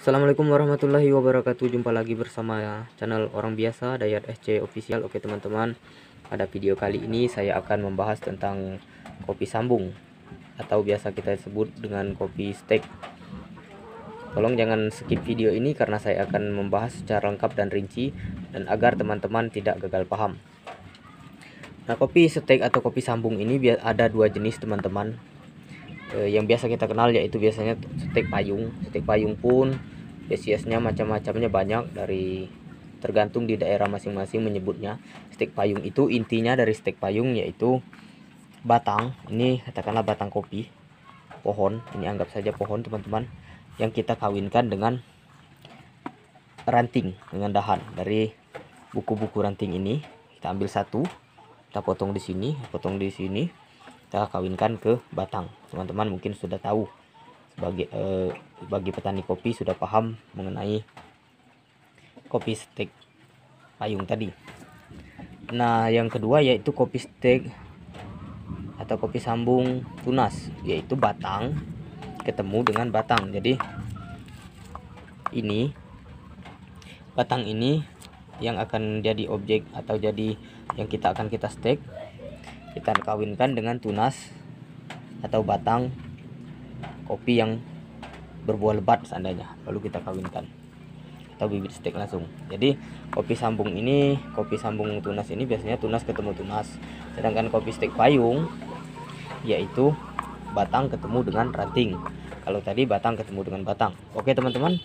Assalamualaikum warahmatullahi wabarakatuh. Jumpa lagi bersama channel orang biasa Dayat SC Official. Oke teman-teman, pada video kali ini saya akan membahas tentang kopi sambung atau biasa kita sebut dengan kopi stek. Tolong jangan skip video ini karena saya akan membahas secara lengkap dan rinci, dan agar teman-teman tidak gagal paham. Nah, kopi stek atau kopi sambung ini ada dua jenis teman-teman. Yang biasa kita kenal yaitu biasanya stek payung. Stek payung pun spesiesnya macam-macamnya banyak, dari tergantung di daerah masing-masing menyebutnya. Stek payung itu intinya dari stek payung yaitu batang. Ini katakanlah batang kopi, pohon. Ini anggap saja pohon teman-teman, yang kita kawinkan dengan ranting, dengan dahan. Dari buku-buku ranting ini kita ambil satu, kita potong di sini, potong di sini, kita kawinkan ke batang. Teman-teman mungkin sudah tahu, bagi petani kopi sudah paham mengenai kopi stek payung tadi. Nah, yang kedua yaitu kopi stek atau kopi sambung tunas, yaitu batang ketemu dengan batang. Jadi ini batang ini yang akan jadi objek atau jadi yang kita stek, kita kawinkan dengan tunas atau batang kopi yang berbuah lebat seandainya, lalu kita kawinkan atau bibit stek langsung. Jadi kopi sambung ini, kopi sambung tunas ini biasanya tunas ketemu tunas, sedangkan kopi stek payung yaitu batang ketemu dengan ranting. Kalau tadi batang ketemu dengan batang. Oke teman-teman,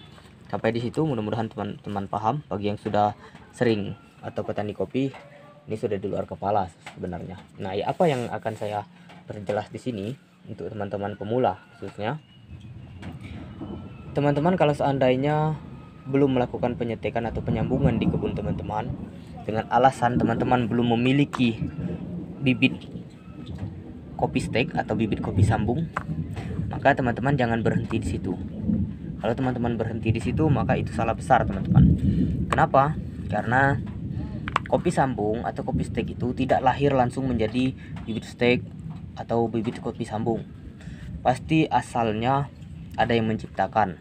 sampai di situ mudah-mudahan teman-teman paham. Bagi yang sudah sering atau petani kopi, ini sudah di luar kepala sebenarnya. Nah, ya apa yang akan saya perjelas di sini untuk teman-teman pemula khususnya. Teman-teman kalau seandainya belum melakukan penyetekan atau penyambungan di kebun teman-teman, dengan alasan teman-teman belum memiliki bibit kopi stek atau bibit kopi sambung, maka teman-teman jangan berhenti di situ. Kalau teman-teman berhenti di situ, maka itu salah besar teman-teman. Kenapa? Karena kopi sambung atau kopi stek itu tidak lahir langsung menjadi bibit stek atau bibit kopi sambung. Pasti asalnya ada yang menciptakan,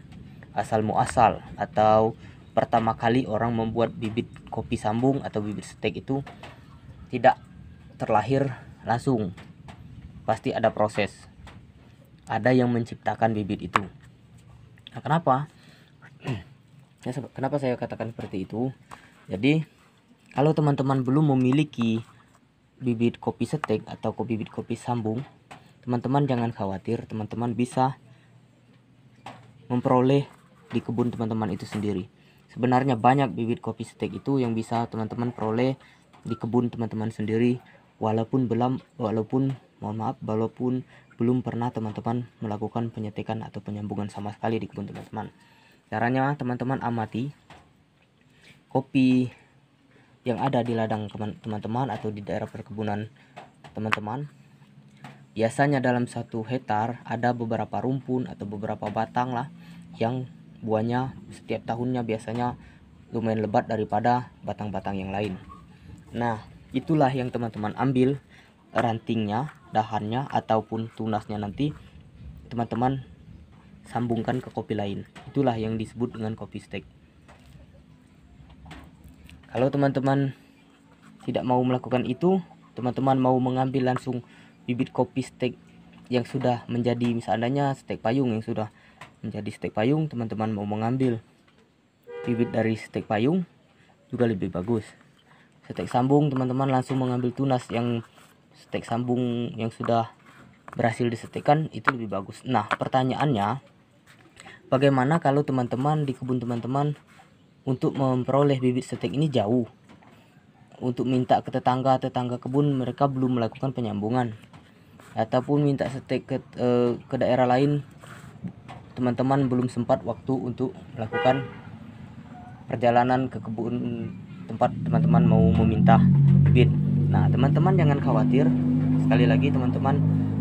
asal muasal, atau pertama kali orang membuat bibit kopi sambung atau bibit stek itu tidak terlahir langsung. Pasti ada proses, ada yang menciptakan bibit itu. Nah, kenapa saya katakan seperti itu? Jadi kalau teman-teman belum memiliki bibit kopi stek atau bibit kopi sambung, teman-teman jangan khawatir, teman-teman bisa memperoleh di kebun teman-teman itu sendiri. Sebenarnya banyak bibit kopi stek itu yang bisa teman-teman peroleh di kebun teman-teman sendiri, walaupun belum pernah teman-teman melakukan penyetekan atau penyambungan sama sekali di kebun teman-teman. Caranya teman-teman amati kopi yang ada di ladang teman-teman atau di daerah perkebunan teman-teman. Biasanya dalam 1 hektar ada beberapa rumpun atau beberapa batang lah yang buahnya setiap tahunnya biasanya lumayan lebat daripada batang-batang yang lain. Nah, itulah yang teman-teman ambil rantingnya, dahannya ataupun tunasnya, nanti teman-teman sambungkan ke kopi lain. Itulah yang disebut dengan kopi stek. Kalau teman-teman tidak mau melakukan itu, teman-teman mau mengambil langsung bibit kopi stek yang sudah menjadi, misalnya stek payung yang sudah menjadi stek payung, teman-teman mau mengambil bibit dari stek payung juga lebih bagus. Stek sambung, teman-teman langsung mengambil tunas yang stek sambung yang sudah berhasil disetekkan, itu lebih bagus. Nah, pertanyaannya, bagaimana kalau teman-teman di kebun teman-teman untuk memperoleh bibit stek ini jauh, untuk minta ke tetangga kebun mereka belum melakukan penyambungan, ataupun minta stek ke daerah lain, teman-teman belum sempat waktu untuk melakukan perjalanan ke kebun tempat teman-teman mau meminta bibit. Nah, teman-teman jangan khawatir. Sekali lagi teman-teman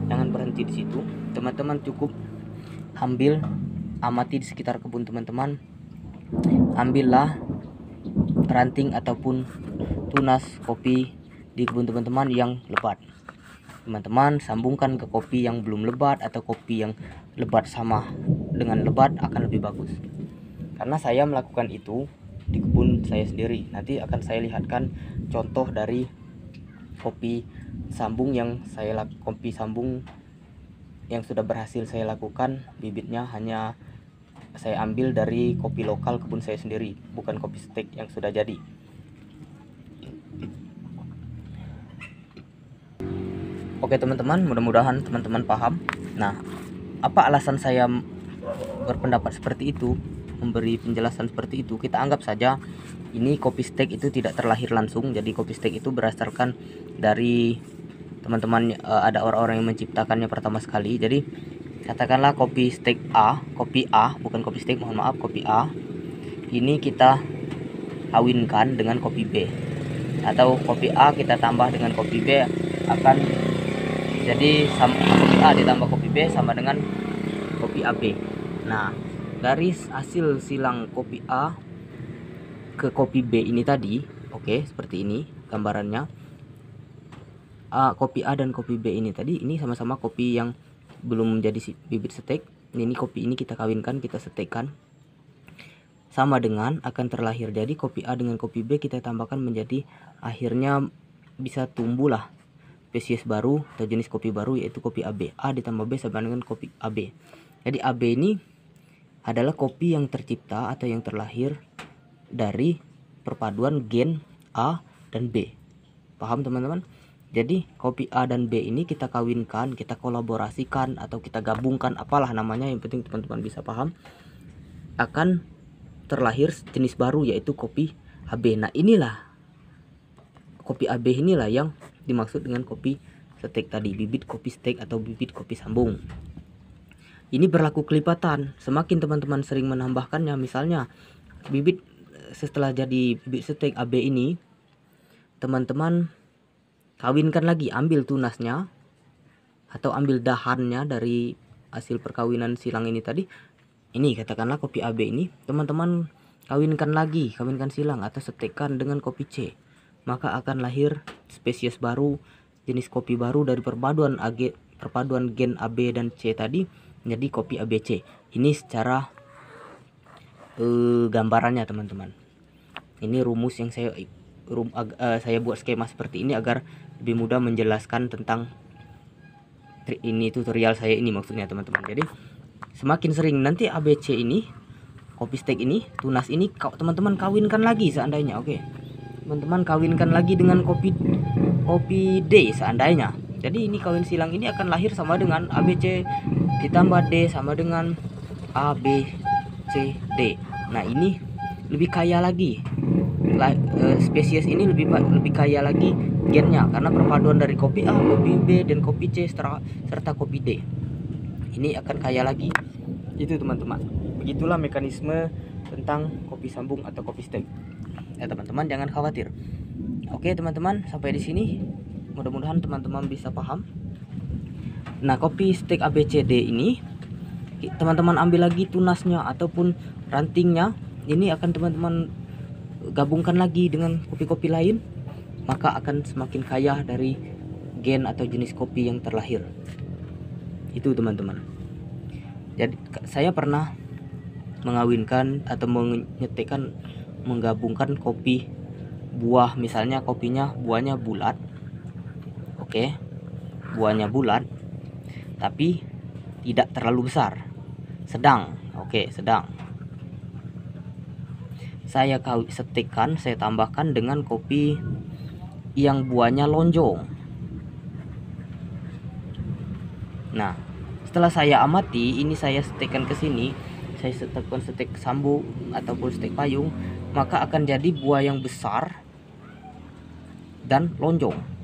jangan berhenti di situ. Teman-teman cukup amati di sekitar kebun teman-teman. Ambillah ranting ataupun tunas kopi di kebun teman-teman yang lebat. Teman-teman sambungkan ke kopi yang belum lebat, atau kopi yang lebat sama dengan lebat akan lebih bagus. karena saya melakukan itu di kebun saya sendiri. Nanti akan saya lihatkan contoh dari kopi sambung yang sudah berhasil saya lakukan. Bibitnya hanya saya ambil dari kopi lokal kebun saya sendiri, bukan kopi stek yang sudah jadi. Oke teman-teman, mudah-mudahan teman-teman paham. Nah, apa alasan saya berpendapat seperti itu, memberi penjelasan seperti itu? Kita anggap saja ini kopi stek itu tidak terlahir langsung. Jadi kopi stek itu berdasarkan dari teman-teman, ada orang-orang yang menciptakannya pertama sekali. Jadi katakanlah kopi stek A, bukan kopi stek, mohon maaf, kopi A ini kita kawinkan dengan kopi B, atau kopi A kita tambah dengan kopi B, akan jadi kopi A ditambah kopi B sama dengan kopi AB. Nah, dari hasil silang kopi A ke kopi B ini tadi, oke, seperti ini gambarannya. Kopi A dan kopi B ini tadi, ini sama-sama kopi yang belum menjadi bibit stek. Ini kopi ini kita kawinkan, kita setekkan, sama dengan akan terlahir. Jadi kopi A dengan kopi B kita tambahkan menjadi, akhirnya bisa tumbuhlah spesies baru atau jenis kopi baru, yaitu kopi AB. A ditambah B sama dengan kopi AB. Jadi AB ini adalah kopi yang tercipta atau yang terlahir dari perpaduan gen A dan B. Paham teman-teman? Jadi kopi A dan B ini kita kawinkan, kita kolaborasikan, atau kita gabungkan, apalah namanya, yang penting teman-teman bisa paham, akan terlahir jenis baru, yaitu kopi AB. Nah, inilah kopi AB, inilah yang dimaksud dengan kopi stek tadi, bibit kopi stek atau bibit kopi sambung. Ini berlaku kelipatan, semakin teman-teman sering menambahkannya. Misalnya bibit setelah jadi bibit stek AB ini, teman-teman kawinkan lagi, ambil tunasnya atau ambil dahannya dari hasil perkawinan silang ini tadi. Ini katakanlah kopi AB ini, teman-teman kawinkan silang atau setekkan dengan kopi C, maka akan lahir spesies baru, jenis kopi baru dari perpaduan gen AB dan C tadi menjadi kopi ABC. Ini secara gambarannya teman-teman. Ini rumus yang saya buat skema seperti ini agar lebih mudah menjelaskan tentang ini, tutorial saya ini maksudnya teman-teman. Jadi semakin sering nanti ABC ini, kopi stek ini, tunas ini teman-teman kawinkan lagi seandainya, oke. Teman-teman kawinkan lagi dengan kopi D seandainya. Jadi ini kawin silang ini akan lahir sama dengan ABC ditambah D sama dengan A, B, C, D. Nah, ini lebih kaya lagi. Spesies ini lebih kaya lagi gennya, karena perpaduan dari kopi A, kopi B, dan kopi C serta kopi D. Ini akan kaya lagi. Itu teman-teman. Begitulah mekanisme tentang kopi sambung atau kopi stek. Ya teman-teman, jangan khawatir. Oke teman-teman, sampai di sini. Mudah-mudahan teman-teman bisa paham. Nah, kopi stek ABCD ini teman-teman ambil lagi tunasnya ataupun rantingnya. Ini akan teman-teman gabungkan lagi dengan kopi-kopi lain, maka akan semakin kaya dari gen atau jenis kopi yang terlahir. Itu teman-teman. Jadi saya pernah mengawinkan atau menggabungkan kopi buah, misalnya buahnya bulat. Oke, buahnya bulat tapi tidak terlalu besar, sedang. Oke, sedang. Saya setikkan, saya tambahkan dengan kopi yang buahnya lonjong. Nah, setelah saya amati, ini saya setikkan ke sini, saya setekkan stek sambung ataupun stek payung, maka akan jadi buah yang besar dan lonjong.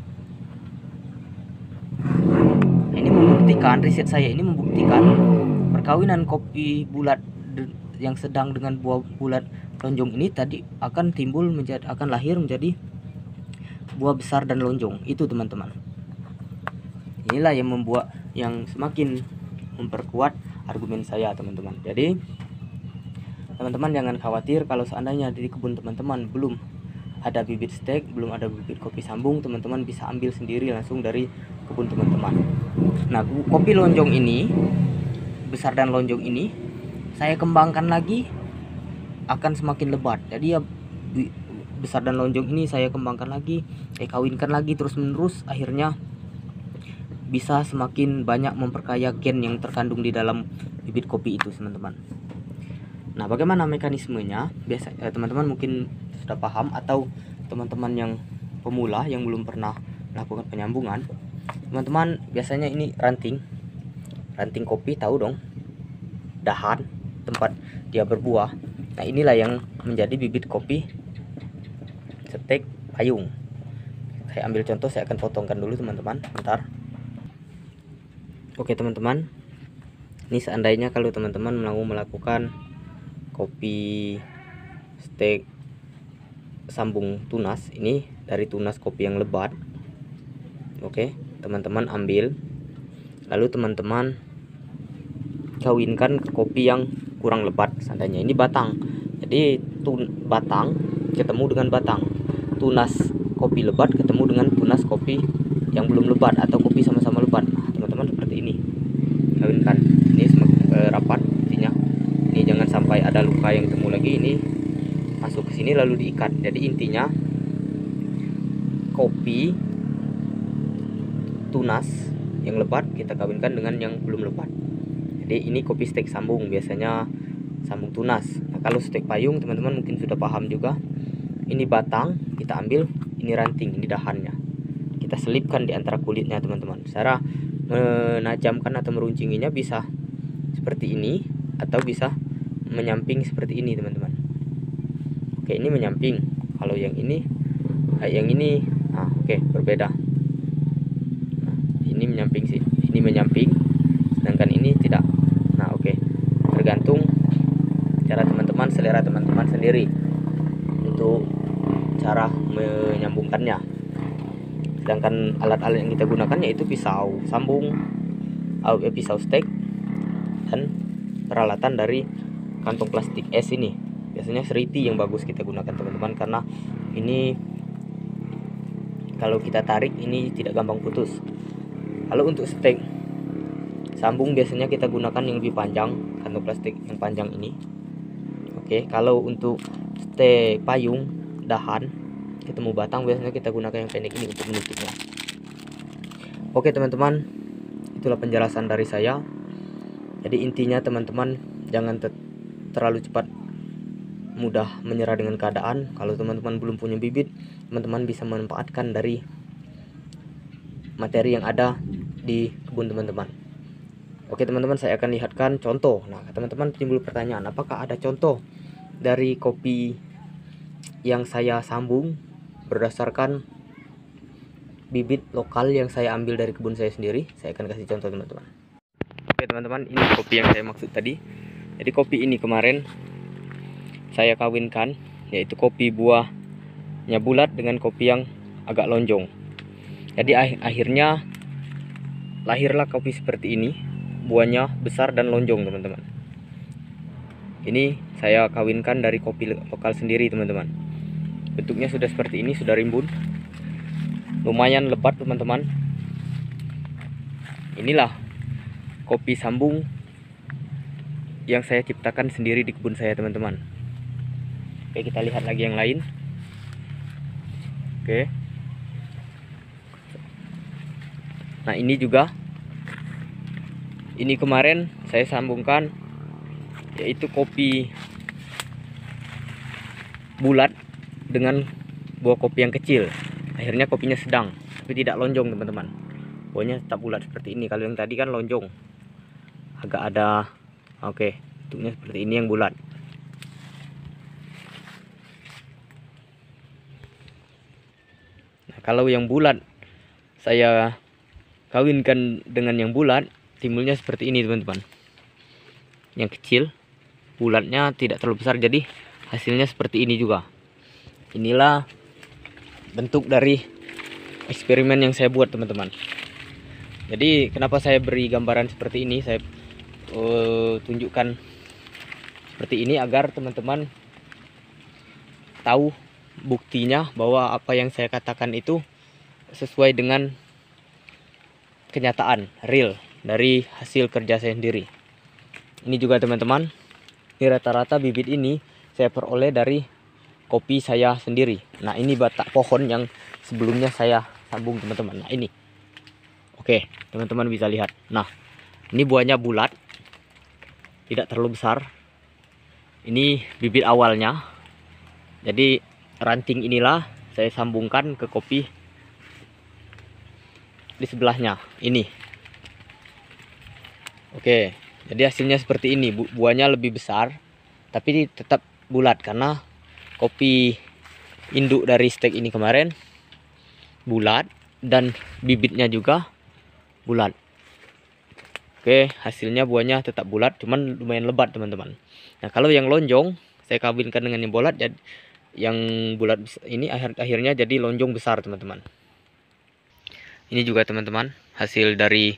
Ini membuktikan, riset saya ini membuktikan perkawinan kopi bulat yang sedang dengan buah bulat lonjong ini tadi akan lahir menjadi buah besar dan lonjong. Itu teman-teman. Inilah yang semakin memperkuat argumen saya teman-teman. Jadi teman-teman jangan khawatir kalau seandainya di kebun teman-teman belum ada bibit stek, belum ada bibit kopi sambung, teman-teman bisa ambil sendiri langsung dari kebun teman-teman. Nah, kopi lonjong ini, besar dan lonjong ini, saya kembangkan lagi akan semakin lebat. Jadi ya besar dan lonjong ini saya kembangkan lagi, kawinkan lagi terus menerus, akhirnya bisa semakin banyak memperkaya gen yang terkandung di dalam bibit kopi itu teman-teman. Nah, bagaimana mekanismenya? Biasa teman-teman mungkin sudah paham, atau teman-teman yang pemula yang belum pernah melakukan penyambungan. Teman-teman, biasanya ini ranting kopi, tahu dong, dahan tempat dia berbuah. Nah, inilah yang menjadi bibit kopi stek payung. Saya ambil contoh, saya akan potongkan dulu teman-teman, bentar. Oke teman-teman, ini seandainya kalau teman-teman mau melakukan kopi stek sambung tunas, ini dari tunas kopi yang lebat. Oke, teman-teman ambil, lalu teman-teman kawinkan ke kopi yang kurang lebat. Seandainya ini batang, jadi batang ketemu dengan batang, tunas kopi lebat ketemu dengan tunas kopi yang belum lebat, atau kopi sama-sama lebat. Nah, teman-teman seperti ini kawinkan. Ini rapat intinya. Ini jangan sampai ada luka yang temu lagi, ini masuk ke sini lalu diikat. Jadi intinya kopi tunas yang lebat kita kawinkan dengan yang belum lebat. Jadi ini kopi stek sambung, biasanya sambung tunas. Nah, kalau stek payung teman-teman mungkin sudah paham juga. Ini batang kita ambil, ini ranting, ini dahannya. Kita selipkan di antara kulitnya teman-teman. Cara menajamkan atau meruncinginya bisa seperti ini, atau bisa menyamping seperti ini teman-teman. Oke, ini menyamping. Kalau yang ini nah, oke, berbeda. Nah, ini menyamping sih, ini menyamping, sedangkan ini tidak. Nah, oke, tergantung cara teman-teman, selera teman-teman sendiri untuk cara menyambungkannya. Sedangkan alat-alat yang kita gunakan yaitu pisau sambung, pisau stek, dan peralatan dari kantong plastik es ini. Biasanya seriti yang bagus kita gunakan teman-teman, karena ini kalau kita tarik ini tidak gampang putus. Kalau untuk stek sambung biasanya kita gunakan yang lebih panjang, kantong plastik yang panjang ini. Oke, kalau untuk stek payung dahan ketemu batang biasanya kita gunakan yang pendek ini untuk menutupnya. Oke teman-teman, itulah penjelasan dari saya. Jadi intinya teman-teman jangan terlalu cepat mudah menyerah dengan keadaan. Kalau teman-teman belum punya bibit, teman-teman bisa memanfaatkan dari materi yang ada di kebun teman-teman. Oke teman-teman, saya akan lihatkan contoh. Nah, teman-teman timbul pertanyaan, apakah ada contoh dari kopi yang saya sambung berdasarkan bibit lokal yang saya ambil dari kebun saya sendiri? Saya akan kasih contoh teman-teman. Oke teman-teman, ini kopi yang saya maksud tadi. Jadi kopi ini kemarin saya kawinkan, yaitu kopi buahnya bulat dengan kopi yang agak lonjong. Jadi akhirnya lahirlah kopi seperti ini, buahnya besar dan lonjong teman-teman. Ini saya kawinkan dari kopi lokal sendiri teman-teman. Bentuknya sudah seperti ini, sudah rimbun, lumayan lebat teman-teman. Inilah kopi sambung yang saya ciptakan sendiri di kebun saya teman-teman. Oke, kita lihat lagi yang lain. Oke, nah ini juga, ini kemarin saya sambungkan, yaitu kopi bulat dengan buah kopi yang kecil. Akhirnya kopinya sedang tapi tidak lonjong teman-teman, buahnya tetap bulat seperti ini. Kalau yang tadi kan lonjong, agak ada. Oke, bentuknya seperti ini yang bulat. Nah, kalau yang bulat saya kawinkan dengan yang bulat, timbulnya seperti ini teman-teman. Yang kecil, bulatnya tidak terlalu besar, jadi hasilnya seperti ini juga. Inilah bentuk dari eksperimen yang saya buat teman-teman. Jadi kenapa saya beri gambaran seperti ini, saya tunjukkan seperti ini agar teman-teman tahu buktinya bahwa apa yang saya katakan itu sesuai dengan kenyataan real dari hasil kerja saya sendiri. Ini juga teman-teman, ini rata-rata bibit ini saya peroleh dari kopi saya sendiri. Nah, ini batang pohon yang sebelumnya saya sambung teman-teman. Nah, ini. Oke, teman-teman bisa lihat. Nah, ini buahnya bulat, tidak terlalu besar. Ini bibit awalnya. Jadi ranting inilah saya sambungkan ke kopi di sebelahnya. Ini. Oke, jadi hasilnya seperti ini. Buahnya lebih besar, tapi tetap bulat karena kopi induk dari stek ini kemarin bulat dan bibitnya juga bulat. Oke, hasilnya buahnya tetap bulat, cuman lumayan lebat teman-teman. Nah, kalau yang lonjong saya kawinkan dengan yang bulat, jadi yang bulat ini akhirnya jadi lonjong besar teman-teman. Ini juga teman-teman hasil dari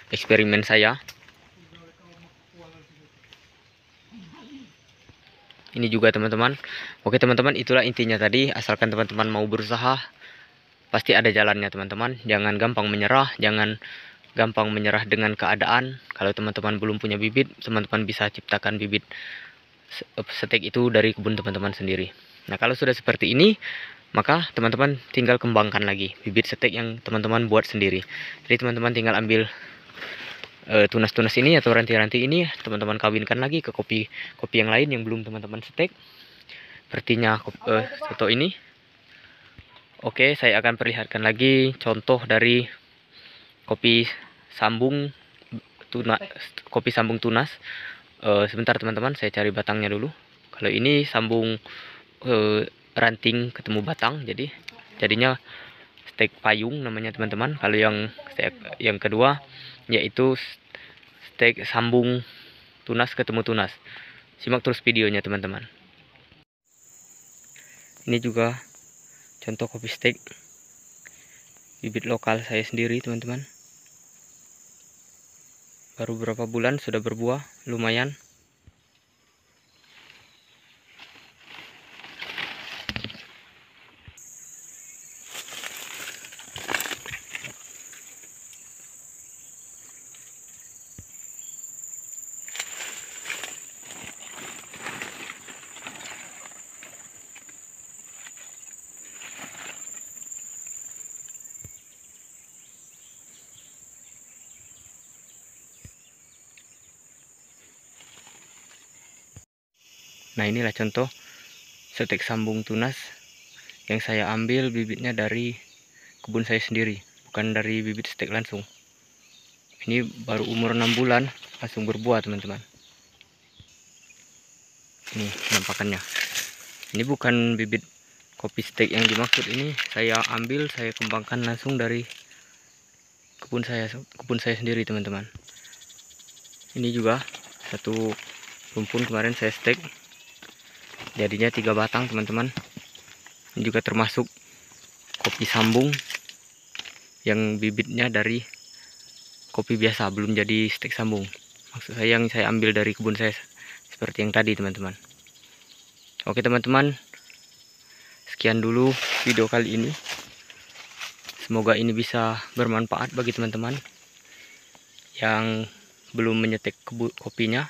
eksperimen saya. Ini juga teman-teman. Oke teman-teman, itulah intinya tadi. Asalkan teman-teman mau berusaha, pasti ada jalannya teman-teman. Jangan gampang menyerah, jangan gampang menyerah dengan keadaan. Kalau teman-teman belum punya bibit, teman-teman bisa ciptakan bibit stek itu dari kebun teman-teman sendiri. Nah, kalau sudah seperti ini, maka teman-teman tinggal kembangkan lagi bibit stek yang teman-teman buat sendiri. Jadi teman-teman tinggal ambil tunas-tunas ini atau ranting-ranting ini, teman-teman kawinkan lagi ke kopi yang lain yang belum teman-teman stek. Sepertinya foto ini. Oke, saya akan perlihatkan lagi contoh dari kopi sambung tunas. Sebentar teman-teman, saya cari batangnya dulu. Kalau ini sambung ranting ketemu batang, jadinya stek payung namanya teman-teman. Kalau yang kedua yaitu stek sambung tunas ketemu tunas. Simak terus videonya teman-teman. Ini juga contoh kopi stek bibit lokal saya sendiri teman-teman. Baru berapa bulan sudah berbuah, lumayan. Nah, inilah contoh stek sambung tunas yang saya ambil bibitnya dari kebun saya sendiri, bukan dari bibit stek langsung. Ini baru umur 6 bulan langsung berbuah teman-teman. Ini penampakannya. Ini bukan bibit kopi stek yang dimaksud, ini saya ambil, saya kembangkan langsung dari kebun saya sendiri teman-teman. Ini juga satu rumpun kemarin saya stek, jadinya 3 batang teman-teman. Ini juga termasuk kopi sambung yang bibitnya dari kopi biasa, belum jadi stek sambung. Maksud saya yang saya ambil dari kebun saya seperti yang tadi teman-teman. Oke teman-teman, sekian dulu video kali ini. Semoga ini bisa bermanfaat bagi teman-teman yang belum menyetek kopinya.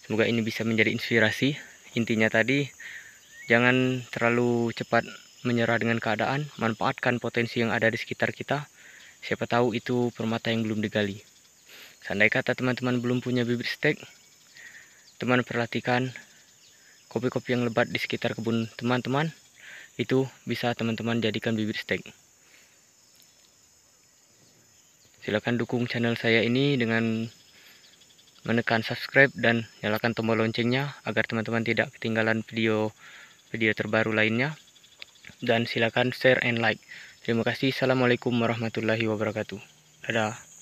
Semoga ini bisa menjadi inspirasi. Intinya tadi, jangan terlalu cepat menyerah dengan keadaan. Manfaatkan potensi yang ada di sekitar kita. Siapa tahu itu permata yang belum digali. Seandai kata teman-teman belum punya bibit stek, teman perhatikan kopi-kopi yang lebat di sekitar kebun teman-teman. Itu bisa teman-teman jadikan bibit stek. Silakan dukung channel saya ini dengan menekan subscribe dan nyalakan tombol loncengnya agar teman-teman tidak ketinggalan video terbaru lainnya. Dan silakan share and like. Terima kasih. Assalamualaikum warahmatullahi wabarakatuh. Dadah.